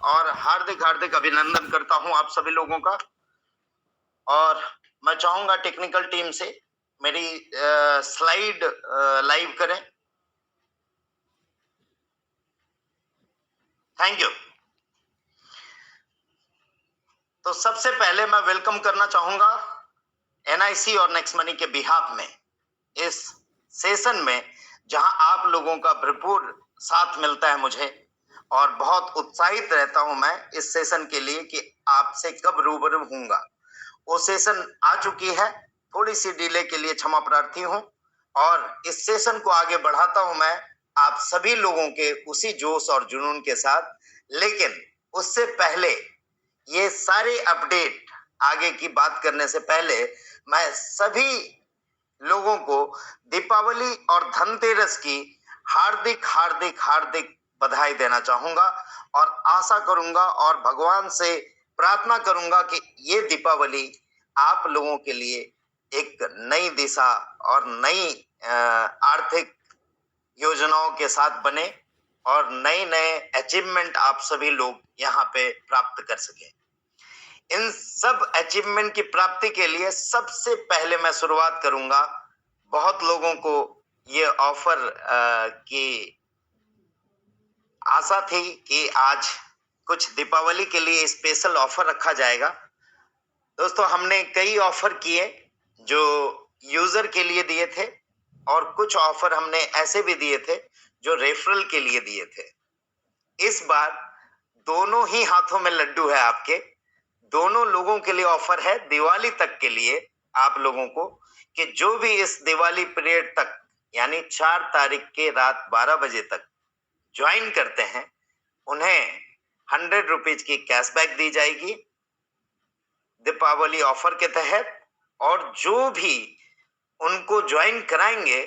और हार्दिक हार्दिक अभिनंदन करता हूं आप सभी लोगों का। और मैं चाहूंगा टेक्निकल टीम से मेरी स्लाइड लाइव करें। Thank you. तो सबसे पहले मैं वेलकम करना चाहूंगा एनआईसी और नेक्स्ट मनी के बिहाफ में इस सेशन में, जहां आप लोगों का भरपूर साथ मिलता है मुझे, और बहुत उत्साहित रहता हूं मैं इस सेशन के लिए कि आपसे कब रूबरू होऊंगा। वो सेशन आ चुकी है, थोड़ी सी डिले के लिए क्षमा प्रार्थी हूं, और इस सेशन को आगे बढ़ाता हूं मैं आप सभी लोगों के उसी जोश और जुनून के साथ। लेकिन उससे पहले ये सारे अपडेट आगे की बात करने से पहले मैं सभी लोगों को दीपावली और धनतेरस की हार्दिक हार्दिक हार्दिक बधाई देना चाहूंगा, और आशा करूंगा और भगवान से प्रार्थना करूंगा कि ये दीपावली आप लोगों के लिए एक नई दिशा और नई आर्थिक योजनाओं के साथ बने, और नए नए अचीवमेंट आप सभी लोग यहाँ पे प्राप्त कर सके। इन सब अचीवमेंट की प्राप्ति के लिए सबसे पहले मैं शुरुआत करूंगा। बहुत लोगों को ये ऑफर की आशा थी कि आज कुछ दीपावली के लिए स्पेशल ऑफर रखा जाएगा। दोस्तों, हमने कई ऑफर किए जो यूजर के लिए दिए थे, और कुछ ऑफर हमने ऐसे भी दिए थे जो रेफरल के लिए दिए थे। इस बार दोनों ही हाथों में लड्डू है आपके। दोनों लोगों के लिए ऑफर है दिवाली तक के लिए आप लोगों को, कि जो भी इस दिवाली पीरियड तक यानी 4 तारीख के रात 12 बजे तक ज्वाइन करते हैं, उन्हें 100 रुपीज की कैशबैक दी जाएगी दीपावली ऑफर के तहत। और जो भी उनको ज्वाइन कराएंगे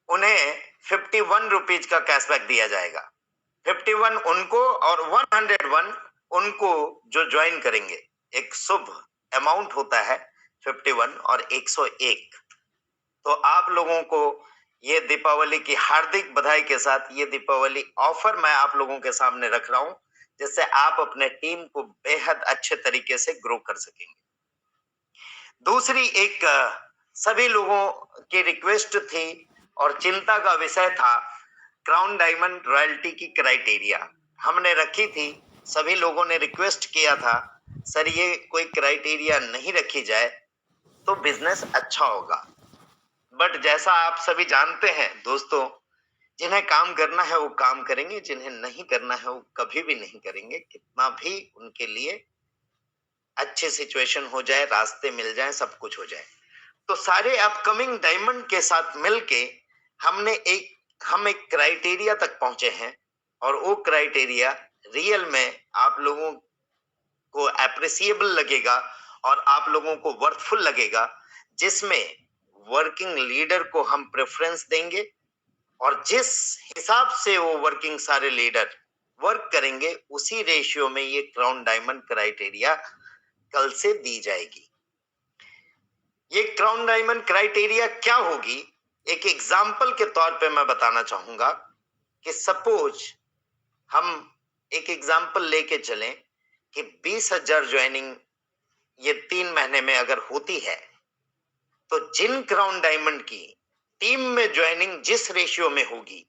उन्हें 51 रुपीज का कैशबैक दिया जाएगा। 51 उनको और 101 उनको जो ज्वाइन करेंगे। एक शुभ अमाउंट होता है 51 और 101। तो आप लोगों को ये दीपावली की हार्दिक बधाई के साथ ये दीपावली ऑफर मैं आप लोगों के सामने रख रहा हूं, जिससे आप अपने टीम को बेहद अच्छे तरीके से ग्रो कर सकेंगे। दूसरी एक सभी लोगों की रिक्वेस्ट थी और चिंता का विषय था, क्राउन डायमंड रॉयल्टी की क्राइटेरिया हमने रखी थी। सभी लोगों ने रिक्वेस्ट किया था, सर ये कोई क्राइटेरिया नहीं रखी जाए तो बिजनेस अच्छा होगा। बट जैसा आप सभी जानते हैं दोस्तों, जिन्हें काम करना है वो काम करेंगे, जिन्हें नहीं करना है वो कभी भी नहीं करेंगे, कितना भी उनके लिए अच्छी सिचुएशन हो जाए, रास्ते मिल जाए, सब कुछ हो जाए। तो सारे अपकमिंग डायमंड के साथ मिलके हम एक क्राइटेरिया तक पहुंचे हैं, और वो क्राइटेरिया रियल में आप लोगों को अप्रिसिएबल लगेगा और आप लोगों को वर्थफुल लगेगा, जिसमें वर्किंग लीडर को हम प्रेफरेंस देंगे, और जिस हिसाब से वो वर्किंग सारे लीडर वर्क करेंगे उसी रेशियो में ये क्राउन डायमंड क्राइटेरिया कल से दी जाएगी। ये क्राउन डायमंड क्राइटेरिया क्या होगी, एक एग्जाम्पल के तौर पे मैं बताना चाहूंगा कि सपोज हम एक एग्जाम्पल लेके चलें कि 20,000 ज्वाइनिंग ये 3 महीने में अगर होती है, तो जिन क्राउन डायमंड की टीम में ज्वाइनिंग जिस रेशियो में होगी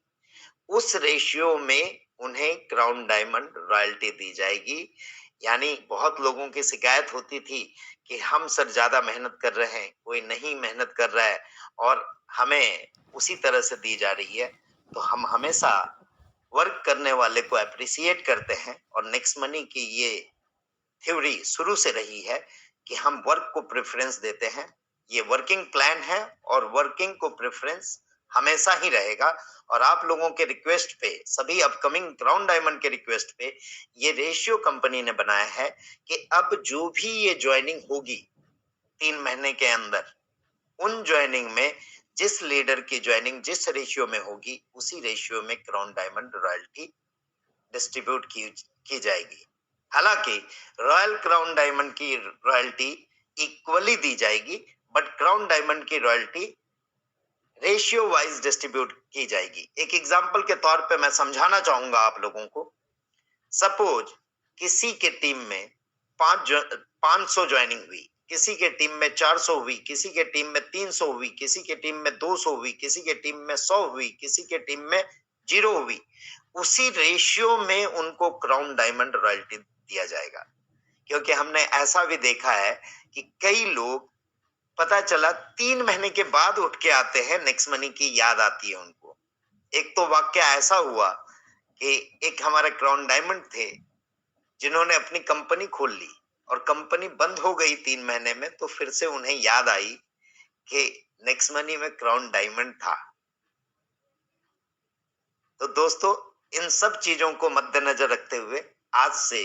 उस रेशियो में उन्हें क्राउन डायमंड रॉयल्टी दी जाएगी। यानी बहुत लोगों की शिकायत होती थी कि हम सर ज्यादा मेहनत कर रहे हैं, कोई नहीं मेहनत कर रहा है और हमें उसी तरह से दी जा रही है। तो हम हमेशा वर्क करने वाले को अप्रिसिएट करते हैं, और नेक्स्ट मनी की ये थ्योरी शुरू से रही है कि हम वर्क को प्रेफरेंस देते हैं। ये वर्किंग प्लान है और वर्किंग को प्रेफरेंस हमेशा ही रहेगा। और आप लोगों के रिक्वेस्ट पे, सभी अपकमिंग क्राउन डायमंड के रिक्वेस्ट पे ये रेशियो कंपनी ने बनाया है कि अब जो भी ये ज्वाइनिंग होगी 3 महीने के अंदर, उन ज्वाइनिंग में जिस लीडर की ज्वाइनिंग जिस रेशियो में होगी उसी रेशियो में क्राउन डायमंड रॉयल्टी डिस्ट्रीब्यूट की जाएगी। हालांकि रॉयल क्राउन डायमंड की रॉयल्टी इक्वली दी जाएगी, बट क्राउन डायमंड की रॉयल्टी रेशियो वाइज डिस्ट्रीब्यूट की जाएगी। एक एग्जांपल के तौर पे मैं समझाना चाहूंगा आप लोगों को। सपोज किसी के टीम में 500 ज्वाइनिंग हुई, किसी के टीम में 400 हुई, किसी के टीम में 300 हुई, किसी के टीम में 200 हुई, किसी के टीम में 100 हुई, किसी के टीम में 0 हुई, उसी रेशियो में उनको क्राउन डायमंड रॉयल्टी दिया जाएगा। क्योंकि हमने ऐसा भी देखा है कि कई लोग पता चला 3 महीने के बाद उठ के आते हैं, नेक्स्ट मनी की याद आती है उनको। एक तो वाक्य ऐसा हुआ कि एक हमारे क्राउन डायमंड थे जिन्होंने अपनी कंपनी खोल ली और कंपनी बंद हो गई 3 महीने में, तो फिर से उन्हें याद आई कि नेक्स्ट मनी में क्राउन डायमंड था। तो दोस्तों, इन सब चीजों को मद्देनजर रखते हुए आज से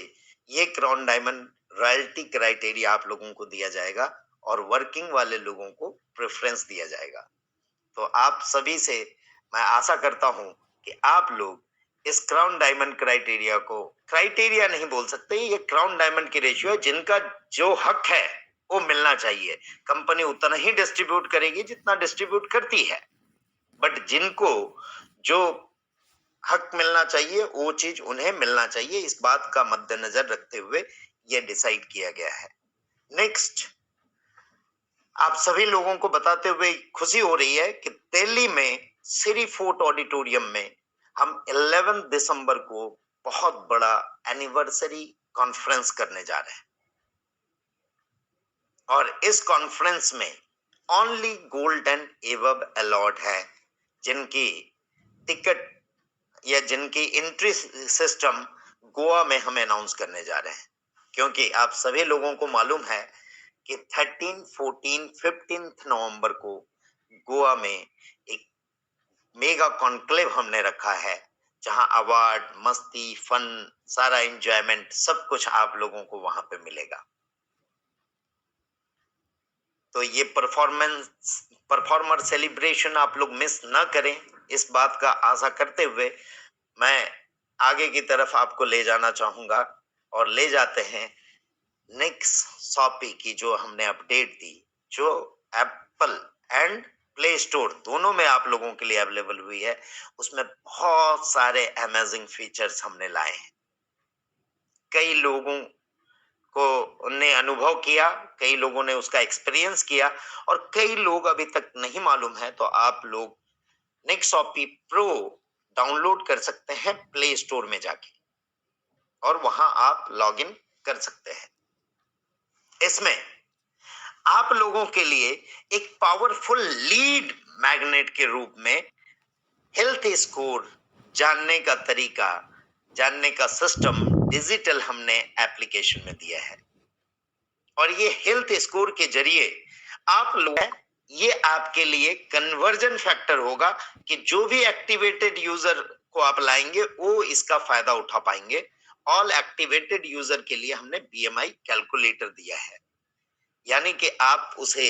ये क्राउन डायमंड रॉयल्टी क्राइटेरिया आप लोगों को दिया जाएगा और वर्किंग वाले लोगों को प्रेफरेंस दिया जाएगा। तो आप सभी से मैं आशा करता हूं कि आप लोग इस क्राउन डायमंड क्राइटेरिया को, क्राइटेरिया नहीं बोल सकते, ये क्राउन डायमंड की रेशियो है, जिनका जो हक है वो मिलना चाहिए। कंपनी उतना ही डिस्ट्रीब्यूट करेगी जितना डिस्ट्रीब्यूट करती है, बट जिनको जो हक मिलना चाहिए वो चीज उन्हें मिलना चाहिए। इस बात का मद्देनजर रखते हुए यह डिसाइड किया गया है। नेक्स्ट, आप सभी लोगों को बताते हुए खुशी हो रही है कि दिल्ली में श्री फोर्ट ऑडिटोरियम में हम 11 दिसंबर को बहुत बड़ा एनिवर्सरी कॉन्फ्रेंस करने जा रहे हैं और इस कॉन्फ्रेंस में only gold and above award है जिनकी टिकट या जिनकी एंट्री सिस्टम गोवा में हम अनाउंस करने जा रहे हैं। क्योंकि आप सभी लोगों को मालूम है कि 13, 14, 15 नवंबर को गोवा में एक मेगा कॉन्क्लेव हमने रखा है, जहां अवार्ड, मस्ती, फन, सारा एंजॉयमेंट सब कुछ आप लोगों को वहां पे मिलेगा। तो ये परफॉर्मर सेलिब्रेशन आप लोग मिस ना करें, इस बात का आशा करते हुए मैं आगे की तरफ आपको ले जाना चाहूंगा और ले जाते हैं नेक्स्ट शॉपी की जो हमने अपडेट दी, जो एप्पल एंड प्ले स्टोर दोनों में आप लोगों के लिए अवेलेबल हुई है। उसमें बहुत सारे अमेजिंग फीचर्स हमने लाए हैं। कई लोगों को ने अनुभव किया, कई लोगों ने उसका एक्सपीरियंस किया और कई लोग अभी तक नहीं मालूम है। तो आप लोग नेक्स्ट शॉपी प्रो डाउनलोड कर सकते हैं प्ले स्टोर में जाके और वहां आप लॉगिन कर सकते हैं। इसमें आप लोगों के लिए एक पावरफुल लीड मैग्नेट के रूप में हेल्थ स्कोर जानने का तरीका, जानने का सिस्टम डिजिटल हमने एप्लीकेशन में दिया है और ये हेल्थ स्कोर के जरिए आप लोग, ये आपके लिए कन्वर्जन फैक्टर होगा कि जो भी एक्टिवेटेड यूजर को आप लाएंगे वो इसका फायदा उठा पाएंगे। ऑल एक्टिवेटेड यूजर के लिए हमने बीएमआई कैलकुलेटर दिया है, यानी कि आप उसे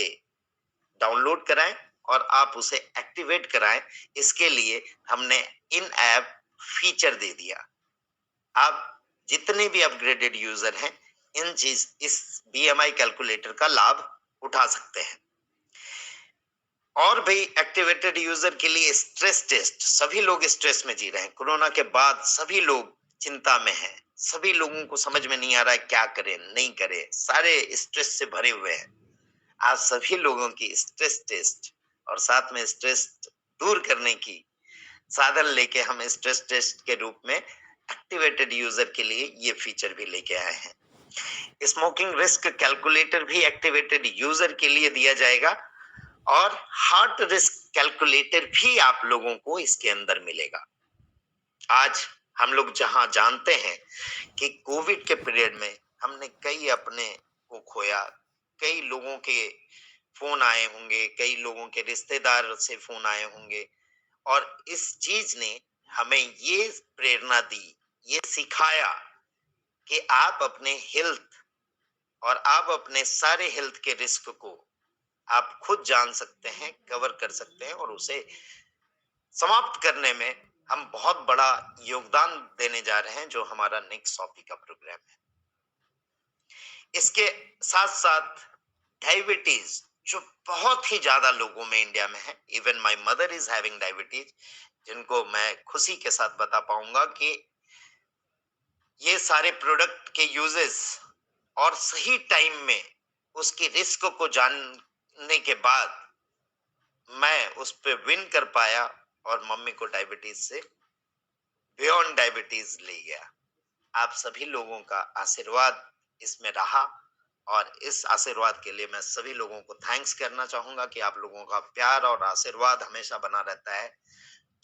डाउनलोड कराएं और आप उसे एक्टिवेट कराएं। इसके लिए हमने इन ऐप फीचर दे दिया। आप जितने भी अपग्रेडेड यूजर हैं इस बीएमआई कैलकुलेटर का लाभ उठा सकते हैं। और भी एक्टिवेटेड यूजर के लिए स्ट्रेस टेस्ट, सभी लोग स्ट्रेस में जी रहे हैं। कोरोना के बाद सभी लोग चिंता में हैं, सभी लोगों को समझ में नहीं आ रहा है क्या करें नहीं करें, सारे स्ट्रेस से भरे हुए हैं। आज सभी लोगों की स्ट्रेस टेस्ट और साथ में स्ट्रेस दूर करने की साधन लेके हम स्ट्रेस टेस्ट के रूप में एक्टिवेटेड यूजर के लिए ये फीचर भी लेके आए हैं। स्मोकिंग रिस्क कैलकुलेटर भी एक्टिवेटेड यूजर के लिए दिया जाएगा और हार्ट रिस्क कैलकुलेटर भी आप लोगों को इसके अंदर मिलेगा। आज हम लोग जहां जानते हैं कि कोविड के पीरियड में हमने कई अपने को खोया, कई लोगों के फोन आए होंगे, कई लोगों के रिश्तेदार से फोन आए होंगे और इस चीज ने हमें ये प्रेरणा दी, ये सिखाया कि आप अपने हेल्थ और आप अपने सारे हेल्थ के रिस्क को आप खुद जान सकते हैं, कवर कर सकते हैं और उसे समाप्त करने में हम बहुत बड़ा योगदान देने जा रहे हैं, जो हमारा नेक्स्ट शॉपी का प्रोग्राम है। इसके साथ साथ डायबिटीज जो बहुत ही ज्यादा लोगों में इंडिया में है, even my mother is having diabetes, जिनको मैं खुशी के साथ बता पाऊंगा कि ये सारे प्रोडक्ट के यूजेस और सही टाइम में उसकी रिस्क को जानने के बाद मैं उस पे विन कर पाया और मम्मी को डायबिटीज से बियॉन्ड डायबिटीज ले गया। आप सभी लोगों का आशीर्वाद इसमें रहा और इस आशीर्वाद के लिए मैं सभी लोगों को थैंक्स करना चाहूंगा कि आप लोगों का प्यार और आशीर्वाद हमेशा बना रहता है,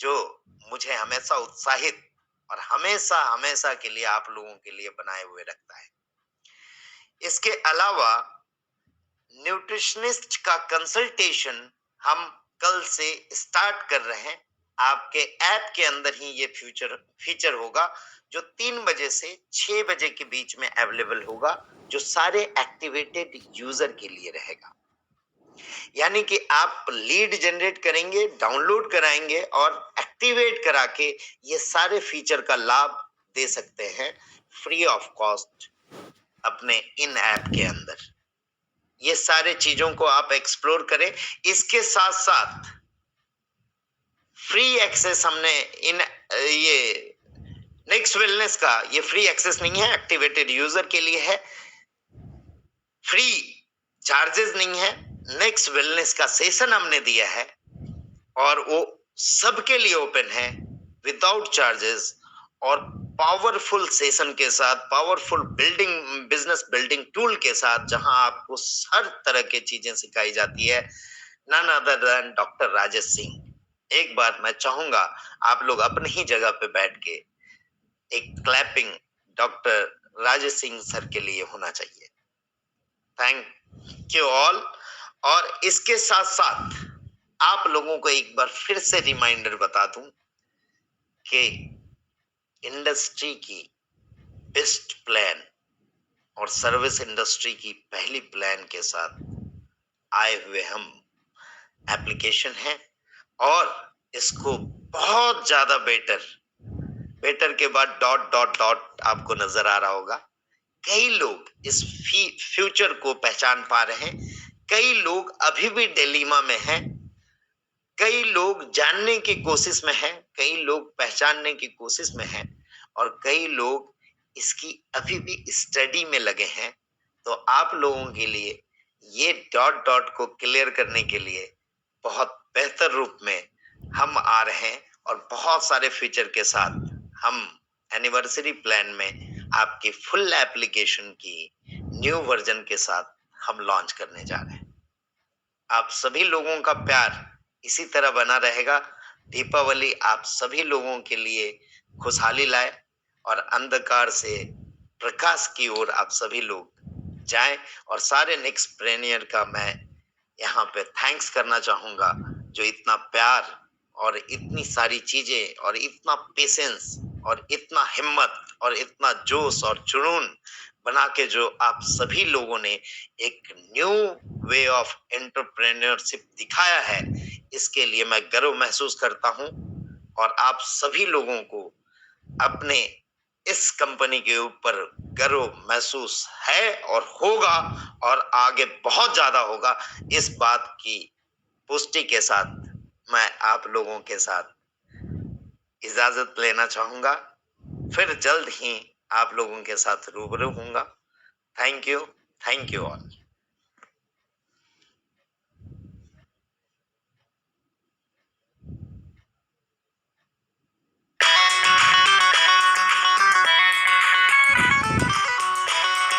जो मुझे हमेशा उत्साहित और हमेशा हमेशा के लिए आप लोगों के लिए बनाए हुए रखता है। इसके अलावा न्यूट्रिशनिस्ट का कंसल्टेशन हम कल से स्टार्ट कर रहे हैं। आपके ऐप के अंदर ही ये फीचर होगा, जो 3 बजे से 6 बजे के बीच में अवेलेबल होगा, जो सारे एक्टिवेटेड यूजर के लिए रहेगा। यानी कि आप लीड जनरेट करेंगे, डाउनलोड कराएंगे और एक्टिवेट करा के ये सारे फीचर का लाभ दे सकते हैं फ्री ऑफ कॉस्ट अपने इन ऐप के अंदर। ये सारे चीजों को आप एक्सप्लोर करें। इसके साथ साथ फ्री एक्सेस हमने इन ये नेक्स्ट वेलनेस का ये फ्री एक्सेस नहीं है, एक्टिवेटेड यूजर के लिए है, फ्री चार्जेस नहीं है। नेक्स्ट वेलनेस का सेशन हमने दिया है और वो सबके लिए ओपन है विदाउट चार्जेस और पावरफुल सेशन के साथ, पावरफुल बिजनेस बिल्डिंग टूल के साथ, जहां आपको हर तरह की चीजें सिखाई जाती है। None other than doctor Rajesh Singh. एक बार मैं चाहूंगा आप लोग अपनी ही जगह पे बैठ के एक clapping doctor Rajesh Singh sir के लिए होना चाहिए। Thank you all. और इसके साथ साथ आप लोगों को एक बार फिर से रिमाइंडर बता दूं कि इंडस्ट्री की बेस्ट प्लान और सर्विस इंडस्ट्री की पहली प्लान के साथ आए हुए हम एप्लीकेशन है और इसको बहुत ज्यादा बेटर के बाद डॉट डॉट डॉट आपको नजर आ रहा होगा। कई लोग इस फ्यूचर को पहचान पा रहे हैं, कई लोग अभी भी डिलीमा में हैं, कई लोग जानने की कोशिश में हैं, कई लोग पहचानने की कोशिश में हैं और कई लोग इसकी अभी भी स्टडी में लगे हैं। तो आप लोगों के लिए ये डॉट डॉट को क्लियर करने के लिए बहुत बेहतर रूप में हम आ रहे हैं और बहुत सारे फीचर के साथ हम एनिवर्सरी प्लान में आपकी फुल एप्लीकेशन की न्यू वर्जन के साथ हम लॉन्च करने जा रहे हैं। आप सभी लोगों का प्यार इसी तरह बना रहेगा। दीपावली आप सभी लोगों के लिए खुशहाली लाए और अंधकार से प्रकाश की ओर आप सभी लोग जाएं। और सारे नेक्स्ट प्रेनियर का मैं यहाँ पे थैंक्स करना चाहूंगा, जो इतना प्यार और इतनी सारी चीजें और इतना पेशेंस और इतना हिम्मत और इतना जोश और जुनून बना के जो आप सभी लोगों ने एक न्यू वे ऑफ एंटरप्रेन्योरशिप दिखाया है, इसके लिए मैं गर्व महसूस करता हूं। और आप सभी लोगों को अपने इस कंपनी के ऊपर गर्व महसूस है और होगा और आगे बहुत ज्यादा होगा। इस बात की पुष्टि के साथ मैं आप लोगों के साथ इजाजत लेना चाहूंगा। फिर जल्द ही आप लोगों के साथ रूबरू होऊंगा। Thank you all.